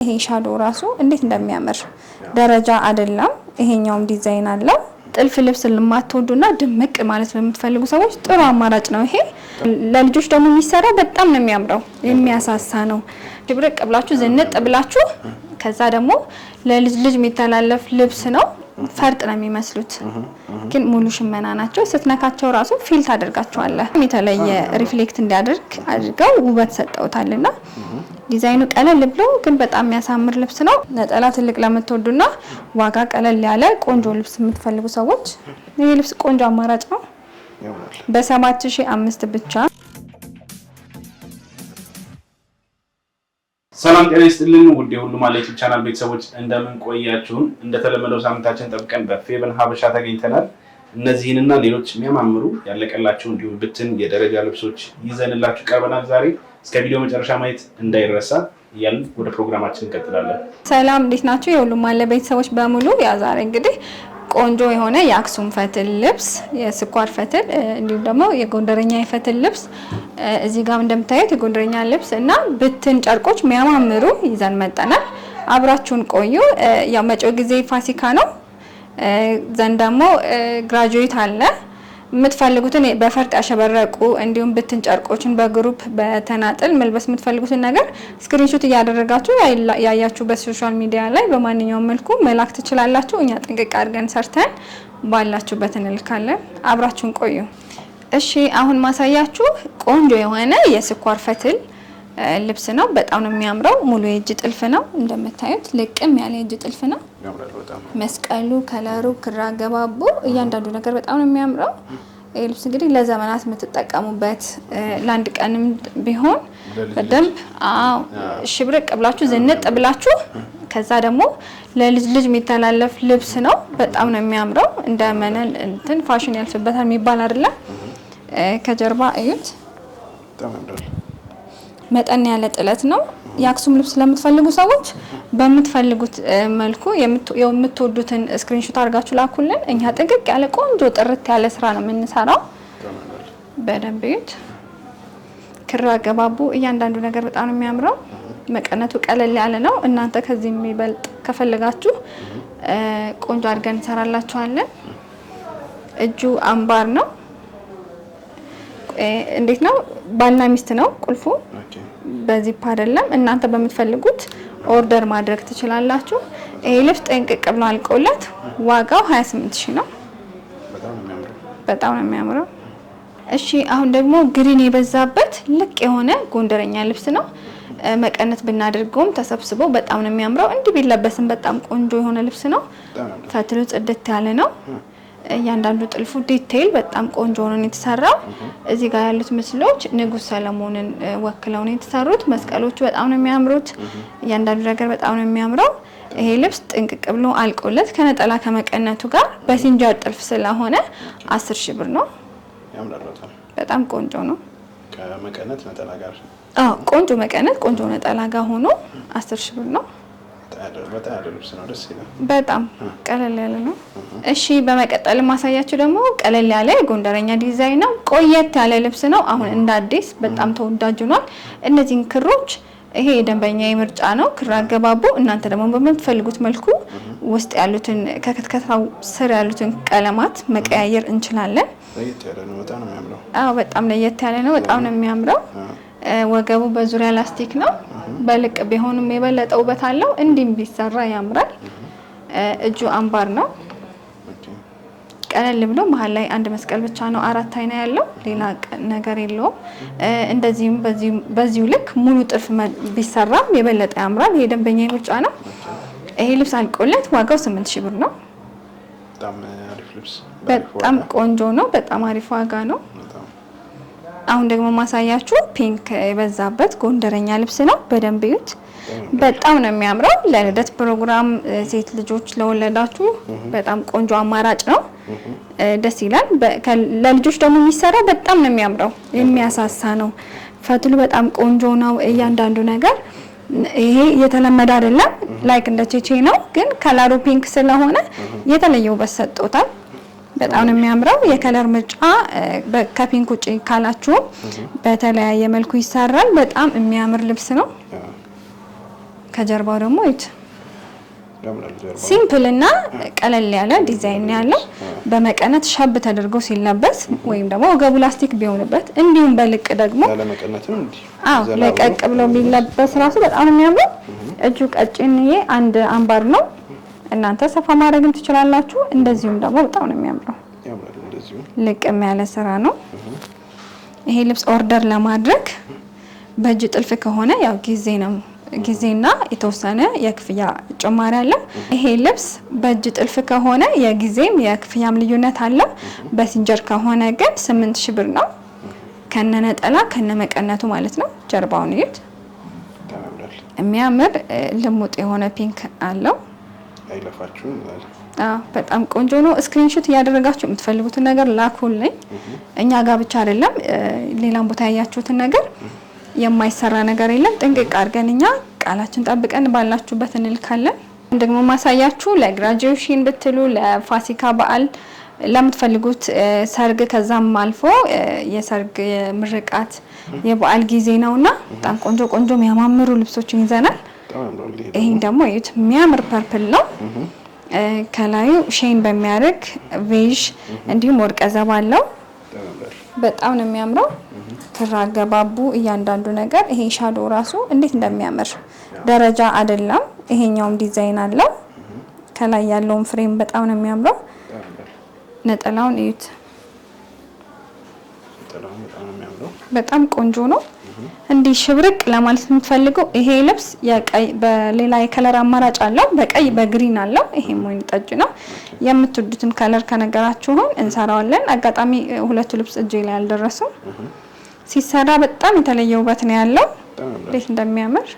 ይሄ ሻዶ ራሱ እንዴት እንደሚያምር ደረጃ አይደለም። ይሄኛውም ዲዛይን አለው። ጥልፍ ልብስ ለማትወዱና ድምቅ ማለት ለምትፈልጉ ሰዎች ጥሩ አማራጭ ነው ይሄ። ለልጆች ደግሞ የሚሰራ በጣም ነው የሚያምረው፣ የሚያሳሳ ነው። ድብርቅ ብላችሁ ዝንጥ ብላችሁ ከዛ ደግሞ ለልጅ የሚተላለፍ ልብስ ነው። ፈርጥ ነው የሚመስሉት ግን ሙሉ ሽመና ናቸው። ስትነካቸው ራሱ ፊል ታደርጋቸዋለህ። የተለየ ሪፍሌክት እንዲያደርግ አድርገው ውበት ሰጠውታልና ዲዛይኑ ቀለል ብሎ ግን በጣም የሚያሳምር ልብስ ነው። ነጠላ ትልቅ ለምትወዱና ዋጋ ቀለል ያለ ቆንጆ ልብስ የምትፈልጉ ሰዎች ይሄ ልብስ ቆንጆ አማራጭ ነው። በ7500 ብቻ። ሰላም ጤና ይስጥልን ውድ የሁሉ ማለት ቻናል ቤተሰቦች እንደምን ቆያችሁን? እንደተለመደው ሳምንታችን ጠብቀን በፌቨን ሀበሻ ተገኝተናል። እነዚህንና ሌሎች የሚያማምሩ ያለቀላችሁ እንዲሁም ብትን የደረጃ ልብሶች ይዘንላችሁ ቀርበናል። ዛሬ እስከ ቪዲዮ መጨረሻ ማየት እንዳይረሳ እያልን ወደ ፕሮግራማችን እንቀጥላለን። ሰላም እንዴት ናችሁ? የሁሉ ማለት ቤተሰቦች በሙሉ ያ ዛሬ እንግዲህ ቆንጆ የሆነ የአክሱም ፈትል ልብስ፣ የስኳር ፈትል እንዲሁም ደግሞ የጎንደረኛ የፈትል ልብስ እዚህ ጋር እንደምታዩት የጎንደረኛ ልብስ እና ብትን ጨርቆች የሚያማምሩ ይዘን መጣናል። አብራችሁን ቆዩ። ያው መጪው ጊዜ ፋሲካ ነው። ዘንድ ደግሞ ግራጁዌት አለ። የምትፈልጉትን በፈርጥ ያሸበረቁ እንዲሁም ብትን ጨርቆችን በግሩፕ በተናጥል መልበስ የምትፈልጉትን ነገር ስክሪንሾት እያደረጋችሁ ያያችሁ በሶሻል ሚዲያ ላይ በማንኛውም መልኩ መላክ ትችላላችሁ። እኛ ጥንቅቅ አድርገን ሰርተን ባላችሁበት እንልካለን። አብራችሁን ቆዩ። እሺ አሁን ማሳያችሁ ቆንጆ የሆነ የስኳር ፈትል ልብስ ነው። በጣም ነው የሚያምረው። ሙሉ የእጅ ጥልፍ ነው እንደምታዩት፣ ልቅም ያለ የእጅ ጥልፍ ነው። መስቀሉ፣ ከለሩ፣ ክር አገባቡ እያንዳንዱ ነገር በጣም ነው የሚያምረው። ይህ ልብስ እንግዲህ ለዘመናት የምትጠቀሙበት ለአንድ ቀንም ቢሆን በደንብ ሽብርቅ ብላችሁ ዝንጥ ብላችሁ ከዛ ደግሞ ለልጅ የሚተላለፍ ልብስ ነው። በጣም ነው የሚያምረው። እንደ መነን እንትን ፋሽን ያልፍበታል የሚባል አይደለም። ከጀርባ እዩት፣ መጠን ያለ ጥለት ነው። የአክሱም ልብስ ለምትፈልጉ ሰዎች በምትፈልጉት መልኩ የምትወዱትን ስክሪንሾት አድርጋችሁ ላኩልን። እኛ ጥንቅቅ ያለ ቆንጆ ጥርት ያለ ስራ ነው የምንሰራው። በደንብ እዩት። ክር አገባቡ እያንዳንዱ ነገር በጣም ነው የሚያምረው። መቀነቱ ቀለል ያለ ነው። እናንተ ከዚህ የሚበልጥ ከፈለጋችሁ ቆንጆ አድርገን እንሰራላችኋለን። እጁ አምባር ነው። እንዴት ነው? ባልና ሚስት ነው ቁልፉ። በዚፕ አይደለም። እናንተ በምትፈልጉት ኦርደር ማድረግ ትችላላችሁ። ይሄ ልብስ ጥንቅቅ ብሎ አልቆለት ዋጋው 28000 ነው። በጣም ነው የሚያምረው። እሺ አሁን ደግሞ ግሪን የበዛበት ልቅ የሆነ ጎንደረኛ ልብስ ነው። መቀነት ብናደርገውም ተሰብስቦ በጣም ነው የሚያምረው። እንዲህ ቢለበስም በጣም ቆንጆ የሆነ ልብስ ነው። ፈትሉ ጽድት ያለ ነው። እያንዳንዱ ጥልፉ ዲቴይል በጣም ቆንጆ ሆኖ ነው የተሰራው። እዚህ ጋር ያሉት ምስሎች ንጉስ ሰለሞንን ወክለው ነው የተሰሩት። መስቀሎቹ በጣም ነው የሚያምሩት። እያንዳንዱ ነገር በጣም ነው የሚያምረው። ይሄ ልብስ ጥንቅቅ ብሎ አልቆለት ከነጠላ ከመቀነቱ ጋር በሲንጀር ጥልፍ ስለሆነ 10000 ብር ነው። በጣም ቆንጆ ነው። ከመቀነት ነጠላ ጋር ቆንጆ መቀነት ቆንጆ ነጠላ ጋር ሆኖ 10000 ብር ነው። በጣም ቀለል ያለ ነው። እሺ በመቀጠል ማሳያችሁ ደግሞ ቀለል ያለ የጎንደረኛ ዲዛይን ነው። ቆየት ያለ ልብስ ነው። አሁን እንደ አዲስ በጣም ተወዳጅ ሆኗል። እነዚህን ክሮች ይሄ የደንበኛ ምርጫ ነው። ክር አገባቡ እናንተ ደግሞ በምትፈልጉት መልኩ ውስጥ ያሉትን ከከተከታው ስር ያሉትን ቀለማት መቀያየር እንችላለን። ለየት ያለ ነው። በጣም ነው የሚያምረው። በጣም ለየት ያለ ነው። በጣም ነው የሚያምረው። ወገቡ በዙሪያ ላስቲክ ነው። በልቅ ቢሆንም የበለጠ ውበት አለው። እንዲም ቢሰራ ያምራል። እጁ አምባር ነው። ቀለል ብሎ መሀል ላይ አንድ መስቀል ብቻ ነው። 4 አይና ያለው ሌላ ነገር የለውም። እንደዚህም በዚሁ ልክ ሙሉ ጥልፍ ቢሰራም የበለጠ ያምራል። ይሄ ደንበኛ ምርጫ ነው። ይሄ ልብስ አልቆለት ዋጋው 8000 ብር ነው። በጣም አሪፍ ልብስ፣ በጣም ቆንጆ ነው። በጣም አሪፍ ዋጋ ነው። አሁን ደግሞ ማሳያችሁ ፒንክ የበዛበት ጎንደረኛ ልብስ ነው። በደንብ እዩት። በጣም ነው የሚያምረው። ለልደት ፕሮግራም ሴት ልጆች ለወለዳችሁ በጣም ቆንጆ አማራጭ ነው። ደስ ይላል። ለልጆች ደግሞ የሚሰራ በጣም ነው የሚያምረው። የሚያሳሳ ነው። ፈትሉ በጣም ቆንጆ ነው። እያንዳንዱ ነገር ይሄ የተለመደ አይደለም። ላይክ እንደ ቼቼ ነው፣ ግን ከለሩ ፒንክ ስለሆነ የተለየ ውበት ሰጥቶታል። በጣም ነው የሚያምረው። የከለር ምርጫ ከፒንክ ውጪ ካላችሁ በተለያየ መልኩ ይሰራል። በጣም የሚያምር ልብስ ነው። ከጀርባው ደግሞ ሲምፕል እና ቀለል ያለ ዲዛይን ያለው በመቀነት ሻብ ተደርጎ ሲለበስ ወይም ደግሞ ወገቡ ላስቲክ ቢሆንበት እንዲሁም በልቅ ደግሞ ለቀቅ ብሎ ቢለበስ ራሱ በጣም የሚያምር እጁ ቀጭንዬ አንድ አምባር ነው። እናንተ ሰፋ ማድረግም ትችላላችሁ። እንደዚሁም ደግሞ በጣም ነው የሚያምረው። ልቅም ያለ ስራ ነው። ይሄ ልብስ ኦርደር ለማድረግ በእጅ ጥልፍ ከሆነ ያው ጊዜና የተወሰነ የክፍያ ጭማሪ አለ። ይሄ ልብስ በእጅ ጥልፍ ከሆነ የጊዜም የክፍያም ልዩነት አለ። በሲንጀር ከሆነ ግን 8000 ብር ነው ከነነጠላ ከነመቀነቱ ማለት ነው። ጀርባውን እዩት። የሚያምር ልሙጥ የሆነ ፒንክ አለው። አይለፋችሁም ማለት በጣም ቆንጆ ነው። ስክሪንሾት እያደረጋችሁ የምትፈልጉትን ነገር ላኩልኝ። እኛ ጋር ብቻ አይደለም ሌላም ቦታ ያያችሁትን ነገር የማይሰራ ነገር የለም። ጥንቅቅ አድርገን እኛ ቃላችን ጠብቀን ባላችሁበት እንልካለን። ደግሞ ማሳያችሁ ለግራጁዌሽን ብትሉ ለፋሲካ በዓል ለምትፈልጉት ሰርግ ከዛም አልፎ የሰርግ የምርቃት የበዓል ጊዜ ነውና በጣም ቆንጆ የሚያማምሩ ልብሶችን ይዘናል። ይሄ ደግሞ የሚያምር ፐርፕል ነው። ከላዩ ሼን በሚያደርግ ቬጅ እንዲሁም ወርቀ ዘብ አለው። በጣም ነው የሚያምረው። ክር አገባቡ እያንዳንዱ ነገር ይሄ ሻዶ ራሱ እንዴት እንደሚያምር ደረጃ አይደለም። ይሄኛውም ዲዛይን አለው። ከላይ ያለውን ፍሬም በጣም ነው የሚያምረው። ነጠላውን እዩት። በጣም ቆንጆ ነው። እንዲህ ሽብርቅ ለማለት የምትፈልገው ይሄ ልብስ በሌላ የከለር አማራጭ አለው። በቀይ በግሪን አለው። ይሄም ወይን ጠጅ ነው። የምትወዱትን ከለር ከነገራችሁን እንሰራዋለን። አጋጣሚ ሁለቱ ልብስ እጄ ላይ አልደረሱም። ሲሰራ በጣም የተለየ ውበት ነው ያለው። እንዴት እንደሚያምር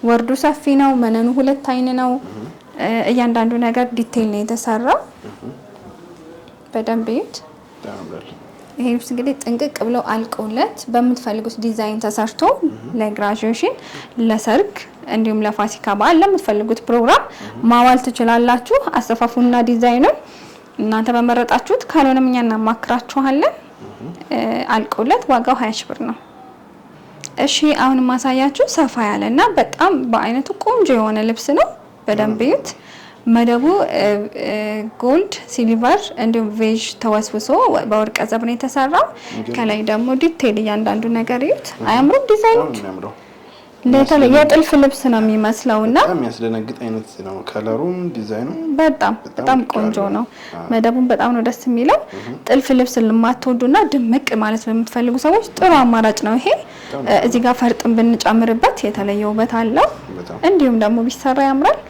ወርዱ ሰፊ ነው። መነኑ 2 አይን ነው። እያንዳንዱ ነገር ዲቴይል ነው የተሰራው። በደንብ እዩት። ይሄ ልብስ እንግዲህ ጥንቅቅ ብለው አልቆለት በምትፈልጉት ዲዛይን ተሰርቶ ለግራጁዌሽን፣ ለሰርግ እንዲሁም ለፋሲካ በዓል ለምትፈልጉት ፕሮግራም ማዋል ትችላላችሁ። አሰፋፉና ዲዛይኑን እናንተ በመረጣችሁት ካልሆነም እኛ እናማክራችኋለን። አልቆለት ዋጋው 20 ብር ነው። እሺ አሁን ማሳያችሁ ሰፋ ያለና በጣም በአይነቱ ቆንጆ የሆነ ልብስ ነው። በደንብ እዩት። መደቡ ጎልድ፣ ሲልቨር እንዲሁም ቬጅ ተወስውሶ በወርቀ ዘብ ነው የተሰራው። ከላይ ደግሞ ዲቴይል እያንዳንዱ ነገር እዩት። አያምሩም? ዲዛይኖች ለተለየ የጥልፍ ልብስ ነው የሚመስለውና በጣም የሚያስደነግጥ አይነት ነው። ከለሩም ዲዛይኑ በጣም ቆንጆ ነው። መደቡም በጣም ነው ደስ የሚለው። ጥልፍ ልብስ ለማትወዱና ድምቅ ማለት ለምትፈልጉ ሰዎች ጥሩ አማራጭ ነው ይሄ። እዚህ ጋር ፈርጥም ብንጨምርበት የተለየ ውበት አለው። እንዲሁም ደግሞ ቢሰራ ያምራል።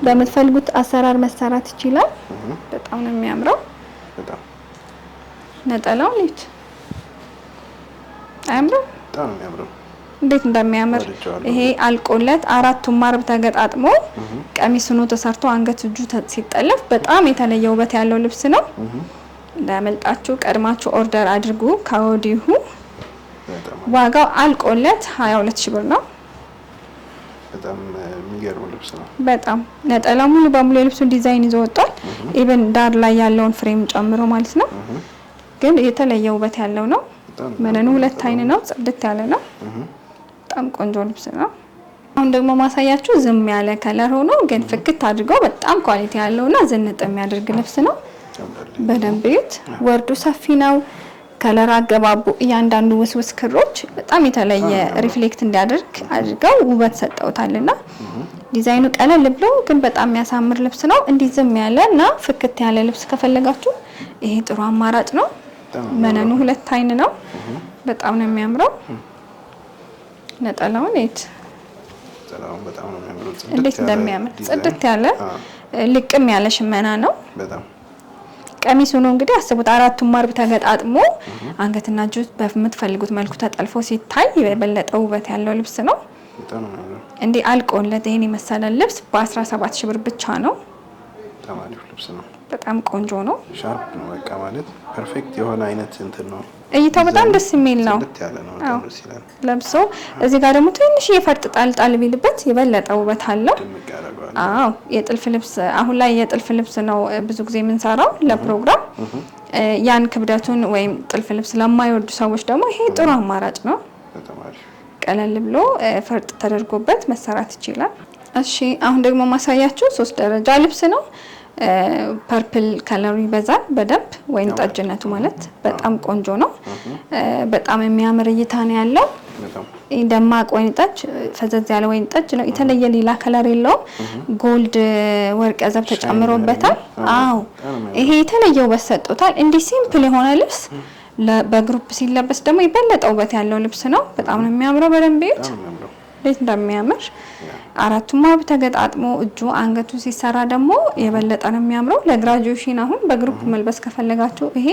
በምትፈልጉት አሰራር መሰራት ይችላል። በጣም ነው የሚያምረው። ነጠላው ልጅ አያምርም? በጣም ነው የሚያምረው። እንዴት እንደሚያምር ይሄ አልቆለት 4ቱም ማርብ ተገጣጥሞ ቀሚሱኑ ተሰርቶ አንገት እጁ ሲጠለፍ በጣም የተለየ ውበት ያለው ልብስ ነው። እንዳያመልጣችሁ ቀድማችሁ ኦርደር አድርጉ ከወዲሁ። ዋጋው አልቆለት 22000 ብር ነው። በጣም የሚገርም ልብስ ነው። በጣም ነጠላው ሙሉ በሙሉ የልብሱን ዲዛይን ይዞ ወጣል። ኢቭን ዳር ላይ ያለውን ፍሬም ጨምሮ ማለት ነው። ግን የተለየ ውበት ያለው ነው። መነኑ 2 አይን ነው። ጽድት ያለ ነው። በጣም ቆንጆ ልብስ ነው። አሁን ደግሞ ማሳያችሁ ዝም ያለ ከለር ሆኖ ግን ፍክት አድርገው በጣም ኳሊቲ ያለውና ዝንጥ የሚያደርግ ልብስ ነው። በደንብ እዩት። ወርዱ ሰፊ ነው። ከለር አገባቡ እያንዳንዱ ውስውስ ክሮች በጣም የተለየ ሪፍሌክት እንዲያደርግ አድርገው ውበት ሰጠውታልና ዲዛይኑ ቀለል ብሎ ግን በጣም የሚያሳምር ልብስ ነው። እንዲህ ዝም ያለና ፍክት ያለ ልብስ ከፈለጋችሁ ይሄ ጥሩ አማራጭ ነው። መነኑ 2 አይን ነው። በጣም ነው የሚያምረው። ነጠላውን እዩት። በጣም ነው የሚያምረው። እንዴት እንደሚያምር ጽድት ያለ ልቅም ያለ ሽመና ነው። በጣም ቀሚሱ ነው እንግዲህ አስቡት። 4ቱም ማርብ ተገጣጥሞ አንገትና እጁ በምትፈልጉት መልኩ ተጠልፎ ሲታይ የበለጠ ውበት ያለው ልብስ ነው። እንዲህ አልቆለት ይሄን የመሰለ ልብስ በ17000 ብር ብቻ ነው። ተማሪው ልብስ ነው። በጣም ቆንጆ ነው። ሻርፕ ነው። በቃ ማለት ፐርፌክት የሆነ አይነት እንትን ነው። እይታው በጣም ደስ የሚል ነው። ለብሶ እዚህ ጋር ደግሞ ትንሽ የፈርጥ ጣልጣል ቢልበት የበለጠ ውበት አለው። አዎ የጥልፍ ልብስ አሁን ላይ የጥልፍ ልብስ ነው ብዙ ጊዜ የምንሰራው ለፕሮግራም። ያን ክብደቱን ወይም ጥልፍ ልብስ ለማይወዱ ሰዎች ደግሞ ይሄ ጥሩ አማራጭ ነው። ቀለል ብሎ ፈርጥ ተደርጎበት መሰራት ይችላል። እሺ አሁን ደግሞ ማሳያችሁ 3 ደረጃ ልብስ ነው። ፐርፕል ከለሩ ይበዛል በደንብ ወይን ጠጅነቱ ማለት በጣም ቆንጆ ነው። በጣም የሚያምር እይታ ነው ያለው። ደማቅ ወይን ጠጅ ፈዘዝ ያለ ወይን ጠጅ ነው። የተለየ ሌላ ከለር የለውም። ጎልድ ወርቀ ዘብ ተጨምሮበታል። አዎ ይሄ የተለየ ውበት ሰጥቶታል። እንዲህ ሲምፕል የሆነ ልብስ በግሩፕ ሲለበስ ደግሞ የበለጠ ውበት ያለው ልብስ ነው። በጣም ነው የሚያምረው። በደንብ እዩት እንዴት እንደሚያምር። አራቱም ማብ ተገጣጥሞ እጁ አንገቱ ሲሰራ ደግሞ የበለጠ ነው የሚያምረው። ለግራጁዌሽን አሁን በግሩፕ መልበስ ከፈለጋችሁ ይሄ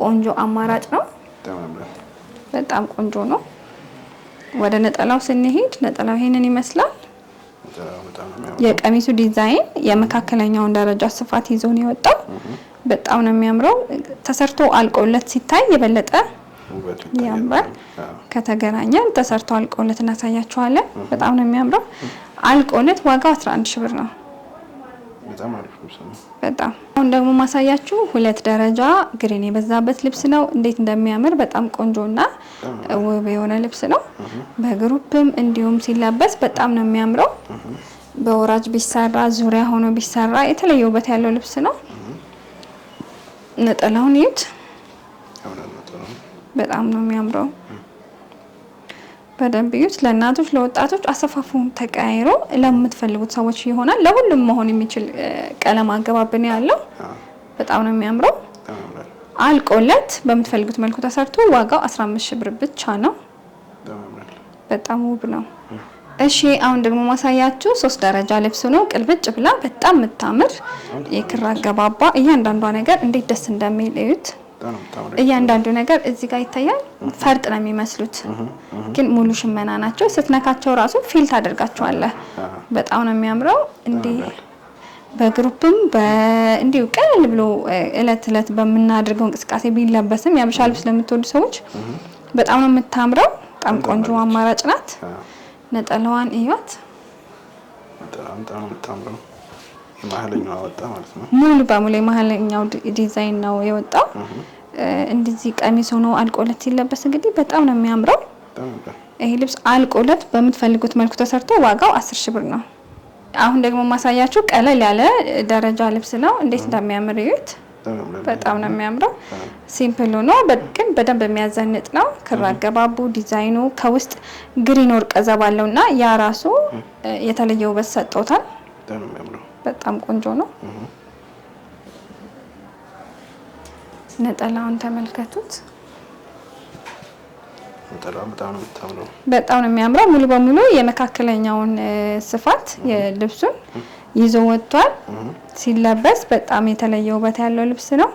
ቆንጆ አማራጭ ነው። በጣም ቆንጆ ነው። ወደ ነጠላው ስንሄድ ነጠላው ይሄንን ይመስላል። የቀሚሱ ዲዛይን የመካከለኛውን ደረጃ ስፋት ይዞ ነው የወጣው። በጣም ነው የሚያምረው። ተሰርቶ አልቆለት ሲታይ የበለጠ ያምራል። ከተገናኘ ተሰርቶ አልቆለት እናሳያችኋለን። በጣም ነው የሚያምረው። አልቆለት ዋጋው 11 ሺህ ብር ነው። በጣም አሪፍ ልብስ ነው። በጣም አሁን ደግሞ ማሳያችሁ 2 ደረጃ ግሪን የበዛበት ልብስ ነው። እንዴት እንደሚያምር በጣም ቆንጆና ውብ የሆነ ልብስ ነው። በግሩፕም እንዲሁም ሲለበስ በጣም ነው የሚያምረው። በወራጅ ቢሰራ ዙሪያ ሆኖ ቢሰራ የተለየ ውበት ያለው ልብስ ነው። ነጠላውን እዩት። በጣም ነው የሚያምረው። በደንብ እዩት። ለእናቶች ለወጣቶች አሰፋፉን ተቀያይሮ ለምትፈልጉት ሰዎች ይሆናል። ለሁሉም መሆን የሚችል ቀለም አገባብ ነው ያለው። በጣም ነው የሚያምረው። አልቆለት በምትፈልጉት መልኩ ተሰርቶ ዋጋው 15 ሺህ ብር ብቻ ነው። በጣም ውብ ነው። እሺ አሁን ደግሞ ማሳያችሁ 3 ደረጃ ልብስ ነው። ቅልብጭ ብላ በጣም የምታምር የክር አገባባ እያንዳንዷ ነገር እንዴት ደስ እንደሚል እዩት። እያንዳንዱ ነገር እዚህ ጋር ይታያል። ፈርጥ ነው የሚመስሉት ግን ሙሉ ሽመና ናቸው። ስትነካቸው ራሱ ፊል ታደርጋቸዋለህ። በጣም ነው የሚያምረው። እንዲህ በግሩፕም እንዲሁ ቀለል ብሎ እለት እለት በምናደርገው እንቅስቃሴ ቢለበስም ያበሻ ልብስ ለምትወዱ ሰዎች በጣም ነው የምታምረው። በጣም ቆንጆ አማራጭ ናት። ነጠላዋን እዩት። በጣም የምታምረው የማህለኛው ወጣ ማለት ነው። ሙሉ በሙሉ የማህለኛው ዲዛይን ነው የወጣው። እንደዚህ ቀሚስ ሆኖ አልቆለት ሲለበስ እንግዲህ በጣም ነው የሚያምረው። ይሄ ልብስ አልቆለት በምትፈልጉት መልኩ ተሰርቶ ዋጋው 10 ሺህ ብር ነው። አሁን ደግሞ ማሳያችሁ ቀለል ያለ ደረጃ ልብስ ነው። እንዴት እንደሚያምር እዩት። በጣም ነው የሚያምረው። ሲምፕል ሆኖ ግን በደንብ የሚያዘንጥ ነው። ክር አገባቡ ዲዛይኑ ከውስጥ ግሪን ወርቀ ዘብ አለውና ያ ራሱ የተለየ ውበት ሰጥቶታል። በጣም ቆንጆ ነው። ነጠላውን ተመልከቱት። ነጠላው በጣም ነው የሚያምረው። ሙሉ በሙሉ የመካከለኛውን ስፋት የልብሱን ይዞ ወጥቷል። ሲለበስ በጣም የተለየ ውበት ያለው ልብስ ነው።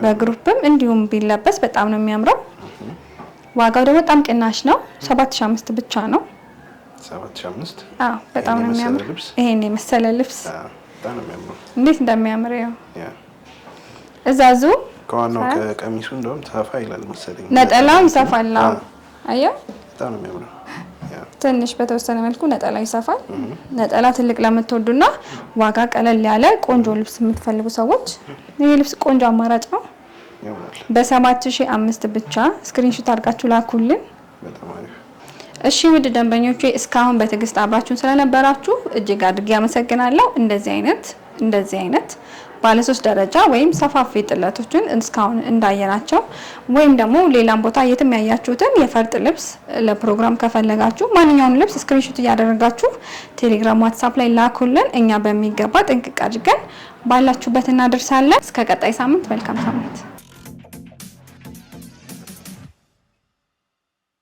በግሩፕም እንዲሁም ቢለበስ በጣም ነው የሚያምረው። ዋጋው ደግሞ በጣም ቅናሽ ነው። 7500 ብቻ ነው። 7500? አዎ በጣም ነው የሚያምር። ይሄን የመሰለ ልብስ እንዴት እንደሚያምር ያው እዛዙ ከዋናው ከቀሚሱ እንደውም ሰፋ ይላል መሰለኝ። ነጠላው ይሰፋል። አየው በጣም ነው የሚያምረው። ትንሽ በተወሰነ መልኩ ነጠላ ይሰፋል። ነጠላ ትልቅ ለምትወዱና ዋጋ ቀለል ያለ ቆንጆ ልብስ የምትፈልጉ ሰዎች ይሄ ልብስ ቆንጆ አማራጭ ነው። በ7500 ብቻ ስክሪንሾት አድርጋችሁ ላኩልን። በጣም አሪፍ። እሺ ውድ ደንበኞቼ እስካሁን በትዕግስት አብራችሁን ስለነበራችሁ እጅግ አድርጌ አመሰግናለሁ። እንደዚህ አይነት ባለ 3 ደረጃ ወይም ሰፋፊ ጥለቶችን እስካሁን እንዳየናቸው ወይም ደግሞ ሌላም ቦታ የትም ያያችሁትን የፈርጥ ልብስ ለፕሮግራም ከፈለጋችሁ ማንኛውንም ልብስ ስክሪንሾት እያደረጋችሁ ቴሌግራም፣ ዋትስአፕ ላይ ላኩልን። እኛ በሚገባ ጥንቅቅ አድርገን ባላችሁበት እናደርሳለን። እስከ ቀጣይ ሳምንት መልካም ሳምንት።